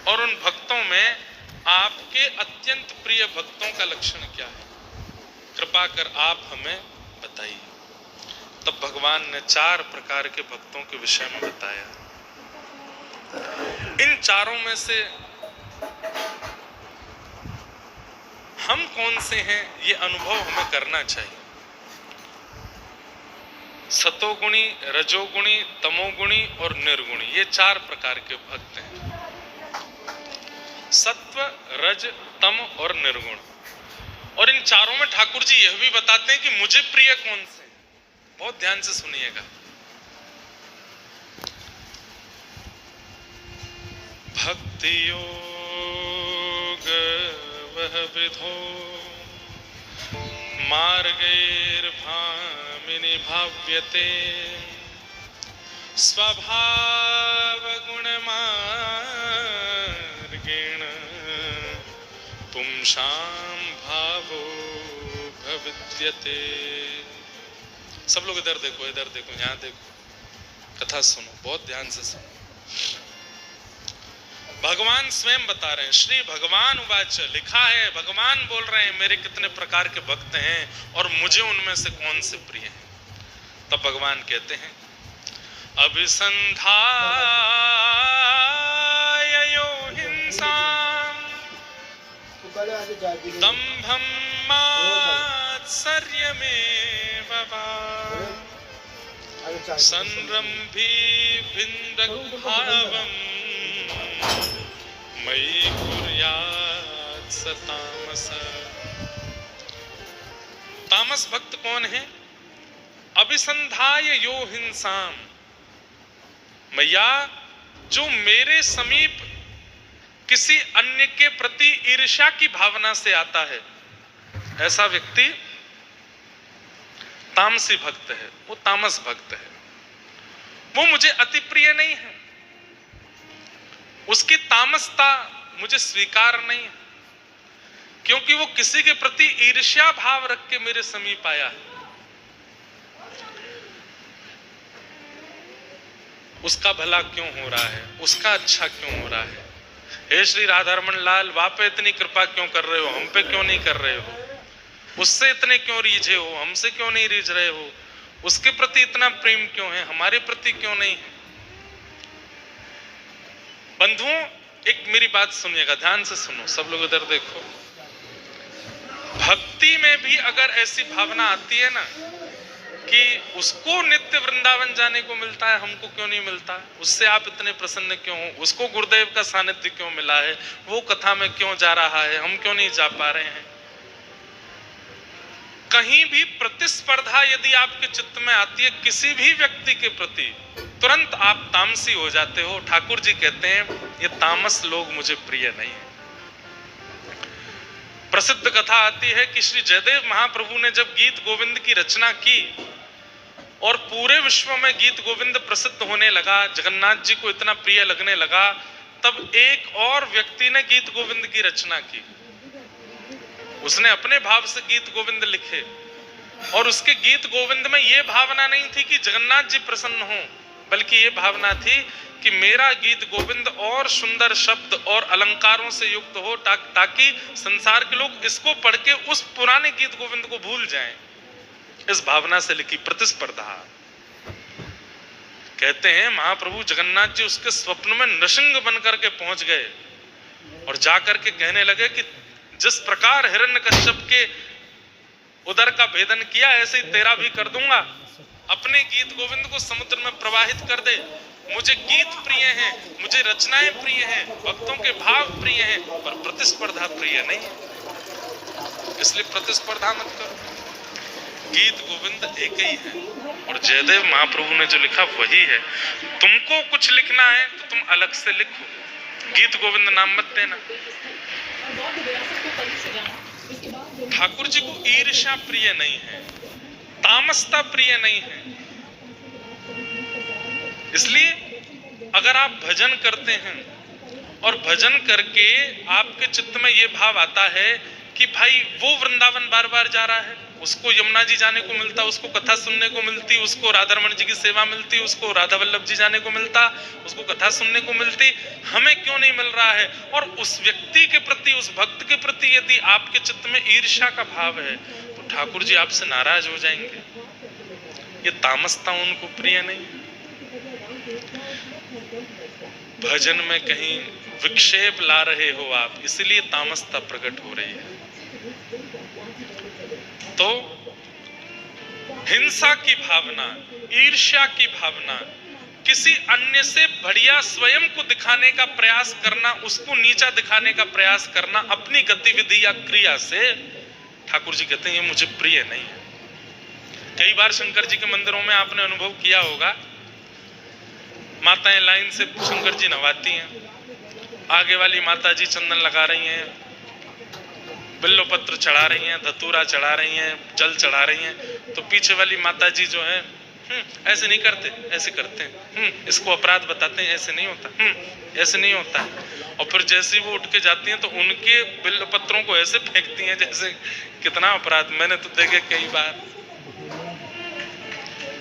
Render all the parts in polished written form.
और उन भक्तों में आपके अत्यंत प्रिय भक्तों का लक्षण क्या है, कृपा कर आप हमें बताइए। तब भगवान ने 4 प्रकार के भक्तों के विषय में बताया। इन चारों में से हम कौन से हैं, ये अनुभव हमें करना चाहिए। सतोगुणी, रजोगुणी, तमोगुणी और निर्गुणी, ये 4 प्रकार के भक्त हैं। सत्व, रज, तम और निर्गुण। और इन चारों में ठाकुर जी यह भी बताते हैं कि मुझे प्रिय कौन से। बहुत ध्यान से सुनिएगा। भक्ति योग वह विधो मार्गैर्भामिनि भाव्यते स्वभाव गुणमार्गेण पुंसां भावो भविद्यते। सब लोग इधर देखो, इधर देखो, यहाँ देखो, कथा सुनो, बहुत ध्यान से सुनो। भगवान स्वयं बता रहे हैं, श्री भगवान उवाच, लिखा है भगवान बोल रहे हैं मेरे कितने प्रकार के भक्त हैं और मुझे उनमें से कौन से प्रिय हैं। तब भगवान कहते हैं अभिसंधाय यो हिंसाम दंभं मात्सर्यमेव वा संरम्भिभिन्दग्भावम् मयि कुर्यात् स तामस। तामस भक्त कौन है? अभिसंधाय यो हिंसाम, मैया जो मेरे समीप किसी अन्य के प्रति ईर्ष्या की भावना से आता है, ऐसा व्यक्ति तामसी भक्त है, वो तामस भक्त है। वो मुझे अति प्रिय नहीं है, उसकी तामसता मुझे स्वीकार नहीं है, क्योंकि वो किसी के प्रति ईर्ष्या भाव रख के मेरे समीप आया है। उसका भला क्यों हो रहा है, उसका अच्छा क्यों हो रहा है। हे श्री राधारमण लाल, आप पे इतनी कृपा क्यों कर रहे हो, हम पे क्यों नहीं कर रहे हो? उससे इतने क्यों रीझे हो, हमसे क्यों नहीं रीझ रहे हो? उसके प्रति इतना प्रेम क्यों है, हमारे प्रति क्यों नहीं है? बंधुओं, एक मेरी बात सुनिएगा, ध्यान से सुनो, सब लोग इधर देखो। भक्ति में भी अगर ऐसी भावना आती है ना कि उसको नित्य वृंदावन जाने को मिलता है, हमको क्यों नहीं मिलता, उससे आप इतने प्रसन्न क्यों हो, उसको गुरुदेव का सानिध्य क्यों मिला है, वो कथा में क्यों जा रहा है, हम क्यों नहीं जा पा रहे हैं। कहीं भी प्रतिस्पर्धा यदि आपके चित्त में आती है किसी भी व्यक्ति के प्रति, तुरंत आप तामसी हो जाते हो। ठाकुर जी कहते हैं ये तामस लोग मुझे प्रिय नहीं है। प्रसिद्ध कथा आती है कि श्री जयदेव महाप्रभु ने जब गीत गोविंद की रचना की और पूरे विश्व में गीत गोविंद प्रसिद्ध होने लगा, जगन्नाथ जी को इतना प्रिय लगने लगा, तब एक और व्यक्ति ने गीत गोविंद की रचना की। उसने अपने भाव से गीत गोविंद लिखे और उसके गीत गोविंद में यह भावना नहीं थी कि जगन्नाथ जी प्रसन्न हो, बल्कि ये भावना थी कि मेरा गीत गोविंद और सुंदर शब्द और अलंकारों से युक्त हो, ताकि संसार के लोग इसको पढ़ के उस पुराने गीत गोविंद को भूल जाएं। इस भावना से लिखी प्रतिस्पर्धा। कहते हैं महाप्रभु जगन्नाथ जी उसके स्वप्न में नृसिंह बन करके पहुंच गए और जाकर के कहने लगे कि जिस प्रकार हिरण्यकश्यप के उदर का भेदन किया, ऐसे ही तेरा भी कर दूंगा। अपने गीत गोविंद को समुद्र में प्रवाहित कर दे। मुझे गीत प्रिय हैं, मुझे रचनाएं प्रिय हैं, भक्तों के भाव प्रिय हैं, पर प्रतिस्पर्धा प्रिय नहीं है। इसलिए प्रतिस्पर्धा मत करो। गीत गोविंद एक ही है और जयदेव महाप्रभु ने जो लिखा वही है। तुमको कुछ लिखना है तो तुम अलग से लिखो, गीत गोविंद नाम मत देना। ठाकुर जी को ईर्ष्या प्रिय नहीं है, तामसता प्रिय नहीं है। इसलिए अगर आप भजन करते हैं और भजन करके आपके चित्त में यह भाव आता है कि भाई वो वृंदावन बार बार जा रहा है, उसको यमुना जी जाने को मिलता, उसको कथा सुनने को मिलती, उसको राधा रमन जी की सेवा मिलती, उसको राधा वल्लभ जी जाने को मिलता, उसको कथा सुनने को मिलती, हमें क्यों नहीं मिल रहा है? और उस व्यक्ति के प्रति, उस भक्त के प्रति यदि आपके चित्त में ईर्ष्या का भाव है तो ठाकुर जी आपसे नाराज हो जाएंगे। ये तामसता उनको प्रिय नहीं। भजन में कहीं विक्षेप ला रहे हो आप, इसलिए तामसता प्रकट हो रही है। तो हिंसा की भावना, ईर्ष्या की भावना, किसी अन्य से बढ़िया स्वयं को दिखाने का प्रयास करना, उसको नीचा दिखाने का प्रयास करना अपनी गतिविधि या क्रिया से, ठाकुर जी कहते हैं ये मुझे प्रिय नहीं है। कई बार शंकर जी के मंदिरों में आपने अनुभव किया होगा, माताएं लाइन से शंकर जी नवाती हैं, आगे वाली माता जी चंदन लगा रही हैं, बिल्लो पत्र चढ़ा रही हैं, धतूरा चढ़ा रही हैं, जल चढ़ा रही हैं, तो पीछे वाली माता जी जो है ऐसे नहीं करते, ऐसे करते हैं, इसको अपराध बताते हैं, ऐसे नहीं होता, ऐसे नहीं होता है। और फिर जैसे वो उठ के जाती हैं तो उनके बिल्लो पत्रों को ऐसे फेंकती हैं जैसे कितना अपराध। मैंने तो देखे कई बार,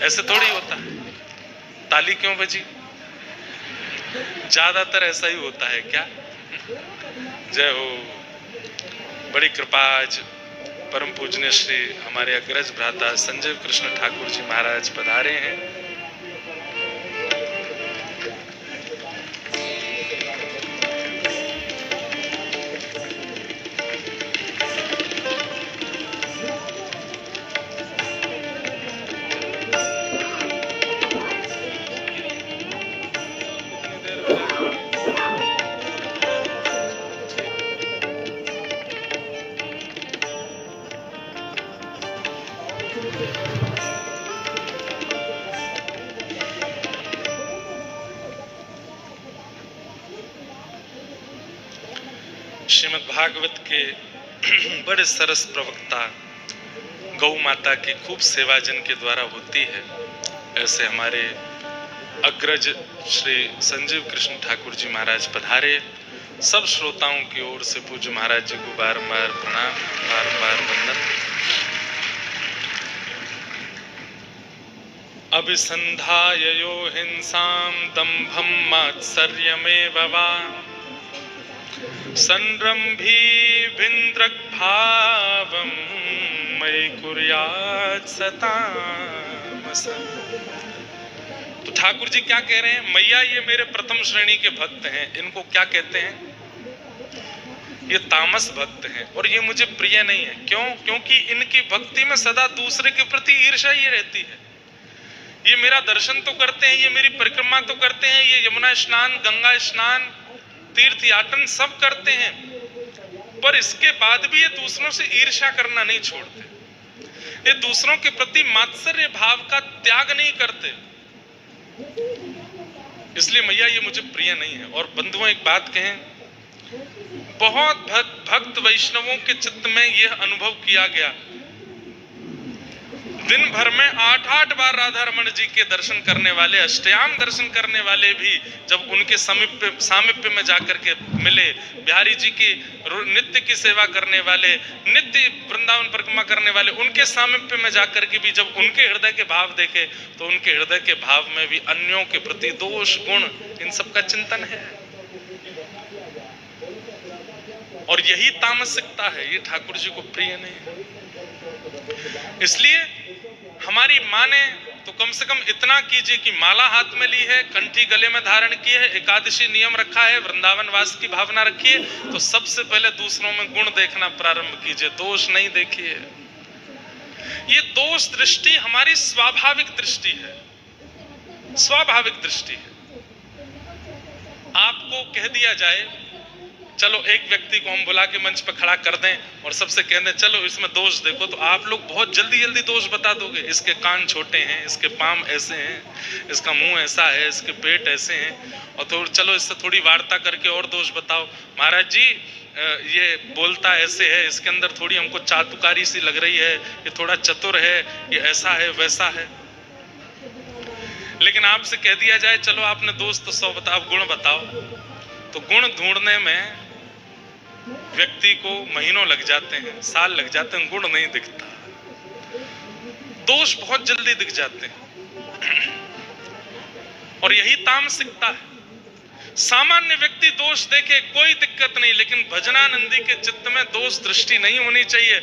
ऐसे थोड़ी होता है। ताली क्यों बजी? ज्यादातर ऐसा ही होता है क्या? जय हो। बड़ी कृपा आज परम पूजनीय श्री हमारे अग्रज भ्राता संजीव कृष्ण ठाकुर जी महाराज पधारे हैं। श्रीमद् भागवत के बड़े सरस प्रवक्ता गौ माता की खूब सेवा जिनके द्वारा होती है, ऐसे हमारे अग्रज श्री संजीव कृष्ण ठाकुर जी महाराज पधारे। सब श्रोताओं की ओर से पूज्य महाराज जी को बारंबार प्रणाम, बारंबार वंदन। अभिसंधाययो हिंसां दंभं मात्सर्यमेव वा संरंभी भिन्द्रग्भावं मयि कुर्यात् सतामसम्। तो ठाकुर जी क्या कह रहे हैं? मैया ये मेरे प्रथम श्रेणी के भक्त हैं, इनको क्या कहते हैं? ये तामस भक्त हैं और ये मुझे प्रिय नहीं है। क्यों? क्योंकि इनकी भक्ति में सदा दूसरे के प्रति ईर्ष्या ही रहती है। ये मेरा दर्शन तो करते हैं, ये मेरी परिक्रमा तो करते हैं, ये यमुना स्नान, गंगा स्नान, तीर्थ याटन सब करते हैं, पर इसके बाद भी ये दूसरों से ईर्ष्या करना नहीं छोड़ते, ये दूसरों के प्रति मात्सर्य भाव का त्याग नहीं करते। इसलिए मैया ये मुझे प्रिय नहीं है। और बंधुओं एक बात कहें, बहुत भक्त वैष्णवों के चित्त में यह अनुभव किया गया, दिन भर में 8-8 बार राधा रमन जी के दर्शन करने वाले, अष्टयाम दर्शन करने वाले भी जब उनके सामिप्य में जाकर के मिले, बिहारी जी की नित्य की सेवा करने वाले, नित्य वृंदावन परिक्रमा करने वाले, उनके सामिप्य में जाकर के भी जब उनके हृदय के भाव देखे तो उनके हृदय के भाव में भी अन्यों के प्रति दोष गुण इन सब का चिंतन है। और यही तामसिकता है, ये ठाकुर जी को प्रिय नहीं है। इसलिए हमारी माँ ने तो कम से कम इतना कीजिए कि माला हाथ में ली है, कंठी गले में धारण की है, एकादशी नियम रखा है, वृंदावन वास की भावना रखिए, तो सबसे पहले दूसरों में गुण देखना प्रारंभ कीजिए, दोष नहीं देखिए। ये दोष दृष्टि हमारी स्वाभाविक दृष्टि है, स्वाभाविक दृष्टि है। आपको कह दिया जाए चलो एक व्यक्ति को हम बुला के मंच पर खड़ा कर दें और सबसे कह दें चलो इसमें दोष देखो, तो आप लोग बहुत जल्दी जल्दी दोष बता दोगे। इसके कान छोटे हैं, इसके पाम ऐसे हैं, इसका मुंह ऐसा है, इसके पेट ऐसे हैं, और तो चलो इससे थोड़ी वार्ता करके और दोष बताओ। महाराज जी ये बोलता ऐसे है, इसके अंदर थोड़ी हमको चातुकारी सी लग रही है, ये थोड़ा चतुर है, ये ऐसा है वैसा है। लेकिन आपसे कह दिया जाए चलो आपने दोष तो 100 बताओ, गुण बताओ, तो गुण ढूंढने में व्यक्ति को महीनों लग जाते हैं, साल लग जाते हैं, गुण नहीं दिखता। दोष बहुत जल्दी दिख जाते हैं, और यही तामसिकता है। सामान्य व्यक्ति दोष देखे कोई दिक्कत नहीं, लेकिन भजनानंदी के चित्त में दोष दृष्टि नहीं होनी चाहिए।